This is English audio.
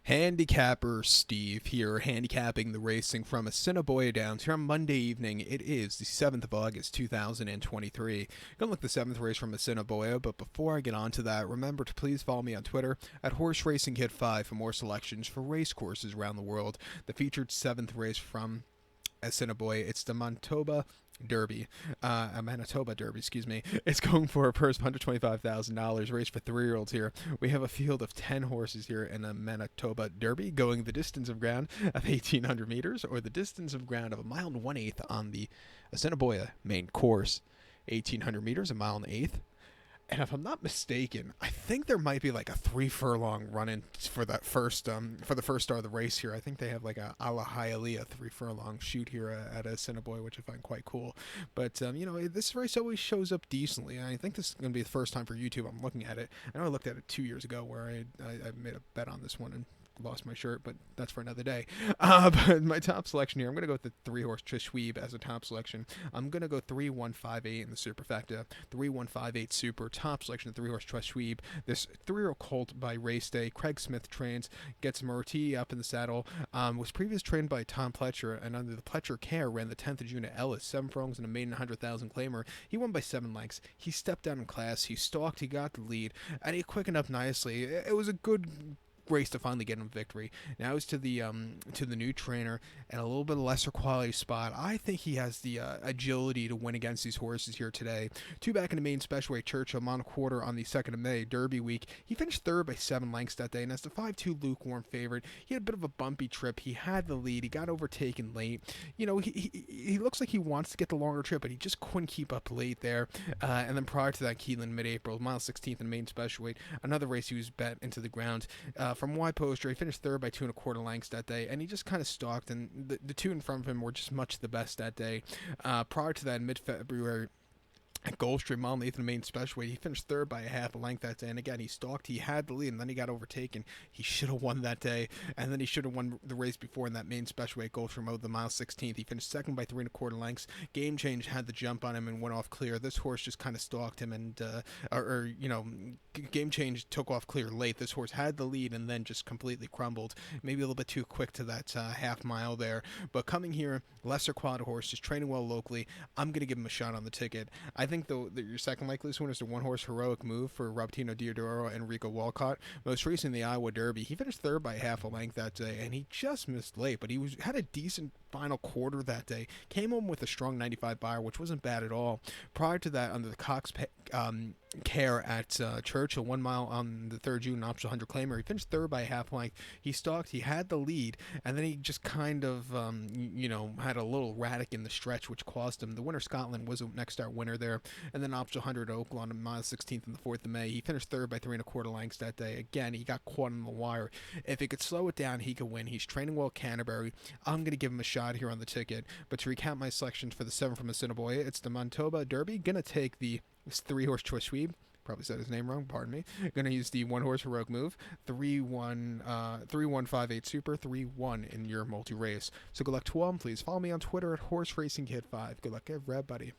Handicapper Steve here, handicapping the racing from Assiniboia Downs here on Monday evening. It is the 7th of August, 2023. Gonna look the 7th race from Assiniboia, but before I get on to that, remember to please follow me on Twitter at Horse Racing Kid 5 for more selections for race courses around the world. The featured 7th race from Assiniboia, it's the Manitoba Derby, excuse me. It's going for a purse of $125,000, race for 3-year-olds here. We have a field of 10 horses here in the Manitoba Derby, going the distance of ground of 1,800 meters, or the distance of ground of a mile and 1/8 on the Assiniboia main course. 1,800 meters, a mile and 1/8. And if I'm not mistaken, I think there might be like a 3 furlong run in for that for the first start of the race here. I think they have like a la Hialeah 3 furlong shoot here at Assiniboia, which I find quite cool. But this race always shows up decently, and I think this is going to be the first time for YouTube I'm looking at it. I know I looked at it 2 years ago where I made a bet on this one and lost my shirt, but that's for another day. But my top selection here, I'm going to go with the 3-horse Trishweeb as a top selection. I'm going to go 3-1-5-8 in the superfecta, 3-1-5-8 super, top selection of 3-horse Trishweeb. This 3-year-old colt by Race Day. Craig Smith trains, gets Murti up in the saddle, was previously trained by Tom Pletcher, and under the Pletcher care ran the 10th of June at Ellis, 7 furlongs and a maiden 100,000 claimer. He won by 7 lengths. He stepped down in class, he stalked, he got the lead, and he quickened up nicely. It was a good race to finally get him victory. Now it's to the new trainer and a little bit lesser quality spot. I think he has the agility to win against these horses here today. 2 back in the main special weight, Churchill, mile quarter on the 2nd of May, Derby week. He finished 3rd by 7 lengths that day, and as the 5-2 lukewarm favorite, he had a bit of a bumpy trip. He had the lead. He got overtaken late. He looks like he wants to get the longer trip, but he just couldn't keep up late there. And then prior to that, Keeneland mid-April, mile 16th in the main special weight, another race he was bet into the ground. From Y Poster, he finished 3rd by 2 1/4 lengths that day, and he just kind of stalked, and the 2 in front of him were just much the best that day. Prior to that, in mid-February, at Gulfstream, mile and 8th in the main special weight, he finished 3rd by a half a length that day, and again, he stalked, he had the lead, and then he got overtaken. He should have won that day, and then he should have won the race before in that main special weight, Gulfstream over the mile 16th. He finished 2nd by 3 1/4 lengths. Game Change had the jump on him and went off clear. This horse just kind of stalked him, and Game Change took off clear late. This horse had the lead and then just completely crumbled. Maybe a little bit too quick to that half mile there, but coming here, lesser quality horse, just training well locally. I'm going to give him a shot on the ticket. I think your second likeliest one is the 1-horse Heroic Move for Robertino Diodoro and Rico Walcott. Most recently, the Iowa Derby, he finished 3rd by half a length that day, and he just missed late, but he had a decent final quarter that day. Came home with a strong 95 buyer, which wasn't bad at all. Prior to that, under the Cox care at Churchill, 1 mile on the 3rd June, optional 100 claimer, he finished 3rd by a half length. He stalked, he had the lead, and then he just kind of had a little erratic in the stretch, which cost him. The winner Scotland was a next start winner there, and then optional 100 Oakland on mile 16th on the 4th of May. He finished 3rd by 3 1/4 lengths that day. Again, he got caught on the wire. If he could slow it down, he could win. He's training well at Canterbury. I'm going to give him a shot here on the ticket. But to recount my selections for the 7 from Assiniboia, it's the Manitoba Derby. Going to take the 3-horse Trishweeb. Probably said his name wrong, pardon me. Going to use the 1-horse Heroic Move, 3-1-5-8 super, 3-1 in your multi-race. So good luck to all. Please follow me on Twitter at Horse Racing Kid 5. Good luck, everybody.